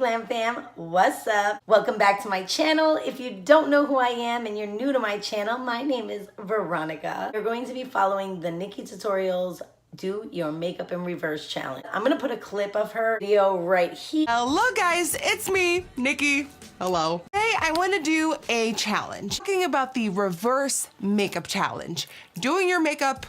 Glam Fam, what's up? Welcome back to my channel. If you don't know who I am and you're new to my channel, my name is Veronica. You're going to be following the Nikkitutorials Do Your Makeup in Reverse challenge. I'm gonna put a clip of her video right here. Hello guys, it's me, Nikki. Hello. Today I want to do a challenge. Talking about the reverse makeup challenge. Doing your makeup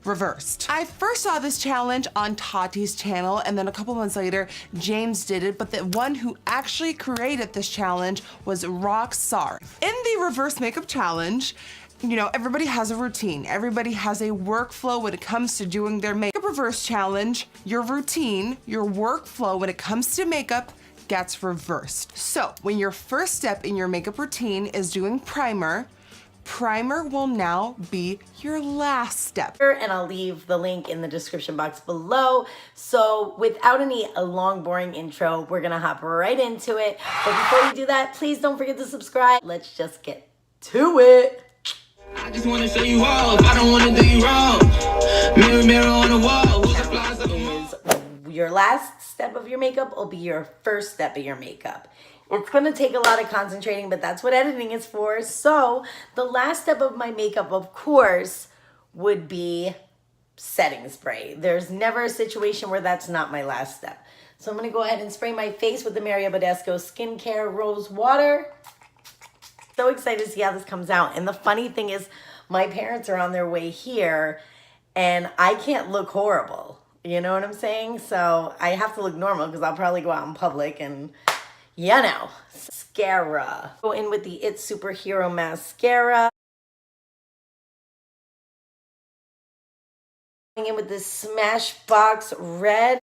reversed. I first saw this challenge on Tati's channel, and then a couple months later, James did it, but the one who actually created this challenge was Roxar. In the reverse makeup challenge, you know, everybody has a routine. Everybody has a workflow when it comes to doing their makeup reverse challenge. Your routine, your workflow when it comes to makeup gets reversed. So when your first step in your makeup routine is doing primer, primer will now be your last step. And I'll leave the link in the description box below. So without any long boring intro, we're gonna hop right into it. But before we do that, please don't forget to subscribe. Let's just get to it. I just wanna show you off. I don't wanna do you wrong. Mirror, mirror on the wall. Who's the flies of the Is your last step of your makeup will be your first step of your makeup. It's gonna take a lot of concentrating, but that's what editing is for. So the last step of my makeup, of course, would be setting spray. There's never a situation where that's not my last step. So I'm gonna go ahead and spray my face with the Mario Badescu Skincare Rose Water. So excited to see how this comes out. And the funny thing is, my parents are on their way here and I can't look horrible. You know what I'm saying? So I have to look normal because I'll probably go out in public and, you know, mascara. Go in with the It's Superhero Mascara. Going in with this Smashbox Red.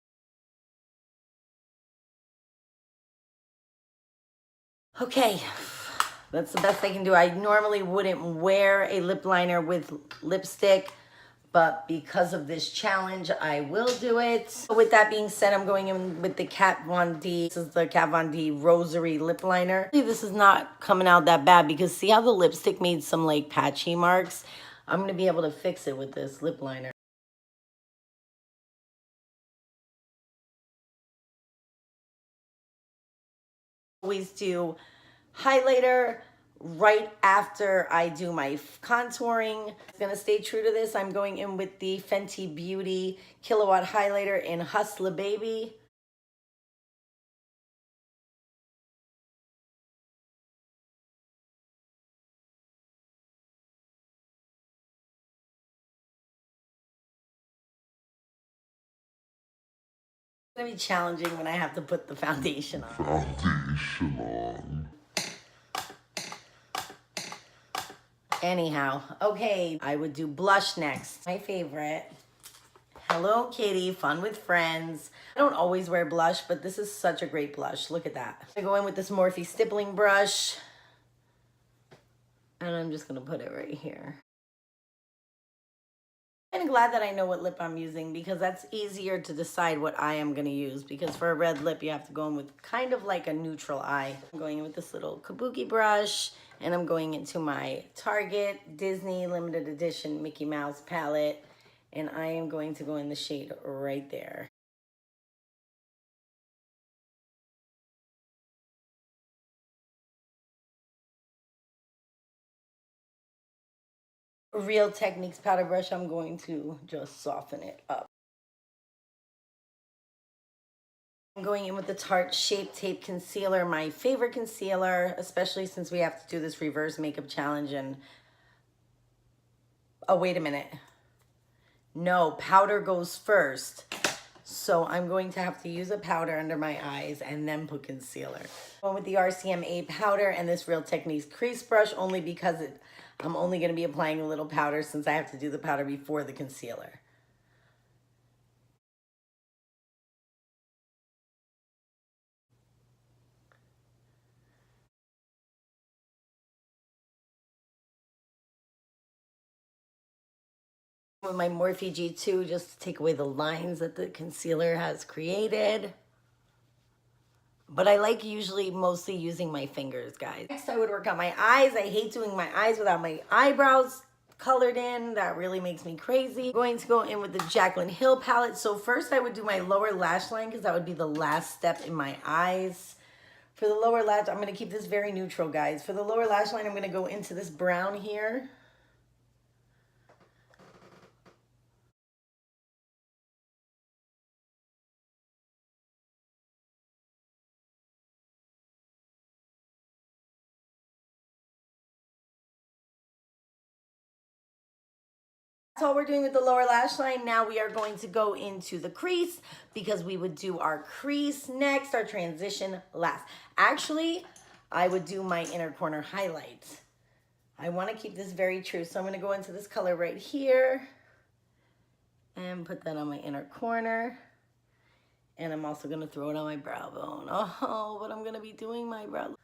Okay. That's the best I can do. I normally wouldn't wear a lip liner with lipstick, but because of this challenge, I will do it. So with that being said, I'm going in with the Kat Von D. This is the Kat Von D Rosary Lip Liner. This is not coming out that bad because see how the lipstick made some like patchy marks? I'm gonna be able to fix it with this lip liner. Always do highlighter right after I do my contouring. I'm gonna stay true to this. I'm going in with the Fenty Beauty Kilowatt Highlighter in Hustler Baby. It's gonna be challenging when I have to put the foundation on. Anyhow, okay, I would do blush next. My favorite, Hello Kitty, Fun with Friends. I don't always wear blush, but this is such a great blush. Look at that. I go in with this Morphe stippling brush, and I'm just gonna put it right here. I'm glad that I know what lip I'm using because that's easier to decide what eye I'm gonna use, because for a red lip, you have to go in with kind of like a neutral eye. I'm going in with this little kabuki brush, and I'm going into my Target Disney limited edition Mickey Mouse palette, and I am going to go in the shade right there. Real Techniques powder brush, I'm going to just soften it up. I'm going in with the Tarte Shape Tape Concealer, my favorite concealer, especially since we have to do this reverse makeup challenge. And oh, wait a minute. No, powder goes first. So I'm going to have to use a powder under my eyes and then put concealer. Going with the RCMA powder and this Real Techniques crease brush, only because I'm only going to be applying a little powder since I have to do the powder before the concealer. With my Morphe G2 just to take away the lines that the concealer has created. But I like usually mostly using my fingers, guys. Next, I would work on my eyes. I hate doing my eyes without my eyebrows colored in. That really makes me crazy. I'm going to go in with the Jaclyn Hill palette. So first I would do my lower lash line because that would be the last step in my eyes. For the lower lash, I'm going to keep this very neutral, guys. For the lower lash line, I'm going to go into this brown here. That's all we're doing with the lower lash line. Now we are going to go into the crease because we would do our crease next, our transition last. Actually, I would do my inner corner highlight. I want to keep this very true. So I'm going to go into this color right here and put that on my inner corner. And I'm also going to throw it on my brow bone. Oh, but I'm going to be doing my brow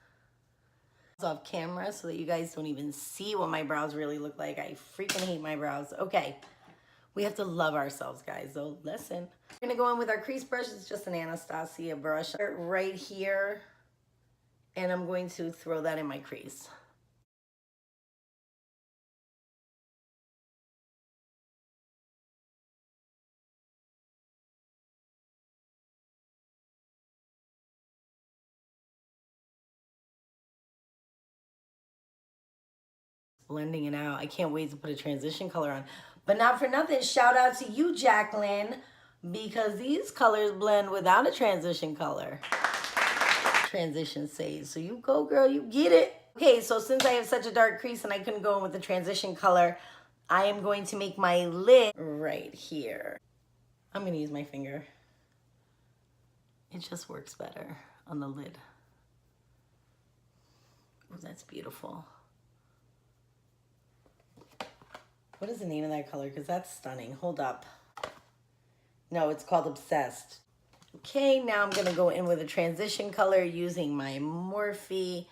off camera so that you guys don't even see what my brows really look like. I freaking hate my brows. Okay, we have to love ourselves, guys, so listen. We're gonna go in with our crease brush. It's just an Anastasia brush right here, and I'm going to throw that in my crease. Blending it out. I can't wait to put a transition color on. But not for nothing, shout out to you, Jaclyn, because these colors blend without a transition color. Transition says. So you go, girl, you get it. Okay, so since I have such a dark crease and I couldn't go in with the transition color, I am going to make my lid right here. I'm going to use my finger. It just works better on the lid. Oh, that's beautiful. What is the name of that color? Because that's stunning. Hold up. No, it's called Obsessed. Okay, now I'm going to go in with a transition color using my Morphe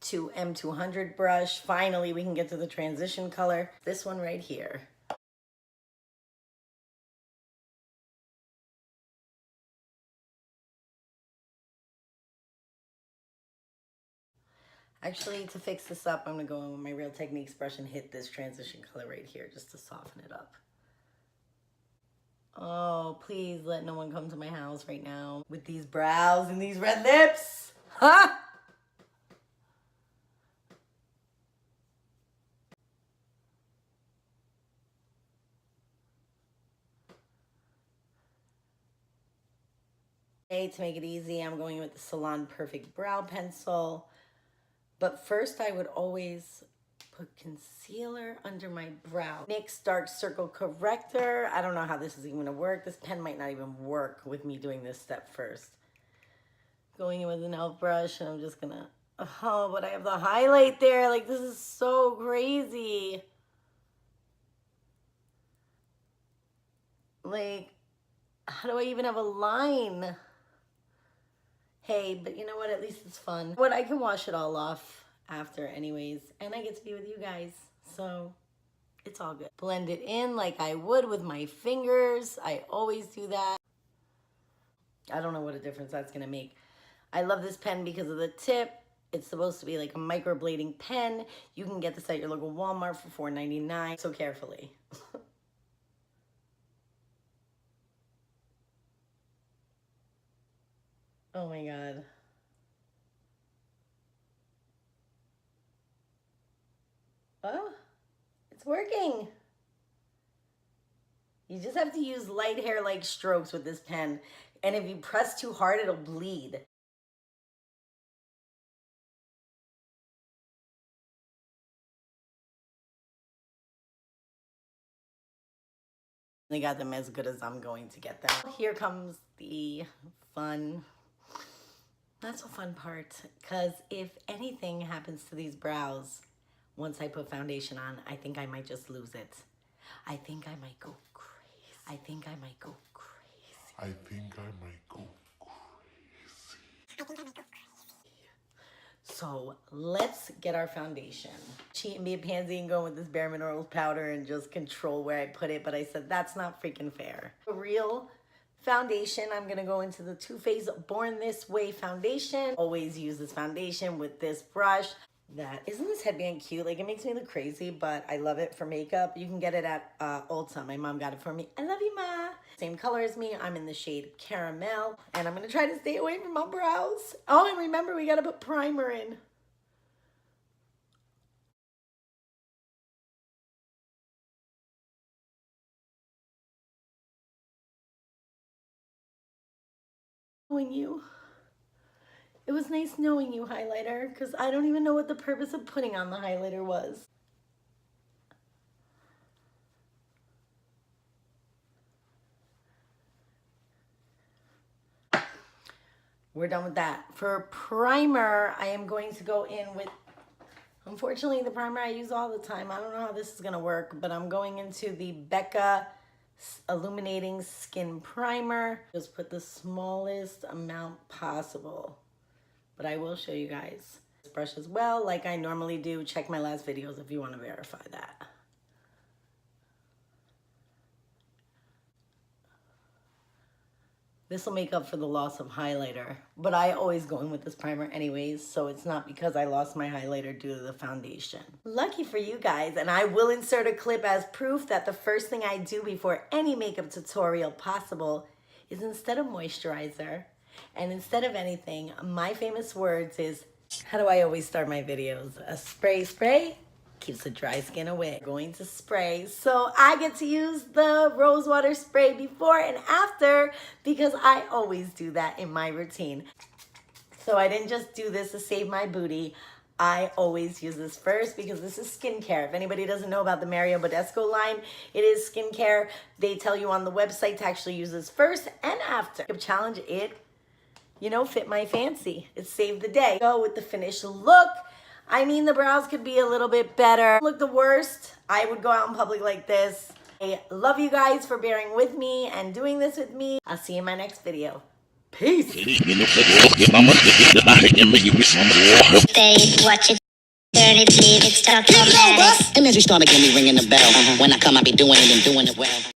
2M200 brush. Finally, we can get to the transition color. This one right here. Actually, to fix this up, I'm going to go in with my Real Techniques brush and hit this transition color right here just to soften it up. Oh, please let no one come to my house right now with these brows and these red lips. Huh? Okay, to make it easy, I'm going with the Salon Perfect Brow Pencil. But first, I would always put concealer under my brow. NYX Dark Circle Corrector. I don't know how this is even gonna work. This pen might not even work with me doing this step first. Going in with an e.l.f. brush, and I'm just gonna, oh, but I have the highlight there. Like, this is so crazy. Like, how do I even have a line? Hey, but you know what? At least it's fun. But I can wash it all off after anyways. And I get to be with you guys. So it's all good. Blend it in like I would with my fingers. I always do that. I don't know what a difference that's going to make. I love this pen because of the tip. It's supposed to be like a microblading pen. You can get this at your local Walmart for $4.99. So carefully. Oh my God. Oh, it's working. You just have to use light hair-like strokes with this pen. And if you press too hard, it'll bleed. They got them as good as I'm going to get them. Here comes the fun, not so fun part, because if anything happens to these brows, once I put foundation on, I think I might just lose it. I think I might go crazy. I think I might go crazy. I think I might go crazy. So let's get our foundation. Cheat and be a pansy and go with this Bare Minerals powder and just control where I put it, but I said that's not freaking fair. A real foundation, I'm gonna go into the Too Faced Born This Way foundation. Always use this foundation with this brush. that. Isn't this headband cute? Like, it makes me look crazy, but I love it for makeup. You can get it at Ulta. My mom got it for me. I love you, Ma. Same color as me. I'm in the shade Caramel, and I'm gonna try to stay away from my brows. Oh, and remember, we gotta put primer in. Knowing you. It was nice knowing you, highlighter, because I don't even know what the purpose of putting on the highlighter was. We're done with that. For primer, I am going to go in with, unfortunately, the primer I use all the time. I don't know how this is going to work, but I'm going into the Becca Illuminating Skin Primer. Just put the smallest amount possible, but I will show you guys. This brush as well, like I normally do. Check my last videos if you want to verify that. This will make up for the loss of highlighter, but I always go in with this primer anyways, so it's not because I lost my highlighter due to the foundation. Lucky for you guys, and I will insert a clip as proof that the first thing I do before any makeup tutorial possible is, instead of moisturizer and instead of anything, my famous words is, how do I always start my videos? A spray keeps the dry skin away. Going to spray, so I get to use the rose water spray before and after because I always do that in my routine. So I didn't just do this to save my booty. I always use this first because this is skincare. If anybody doesn't know about the Mario Badescu line, it is skincare. They tell you on the website to actually use this first and after. Challenge it, you know, fit my fancy. It saved the day. Go with the finished look. I mean, the brows could be a little bit better. Look the worst, I would go out in public like this. I love you guys for bearing with me and doing this with me. I'll see you in my next video. Peace. Stay, watch it, turn it, leave it, stop. Imagine start to get me ringing the bell. When I come, I be doing it and doing it well.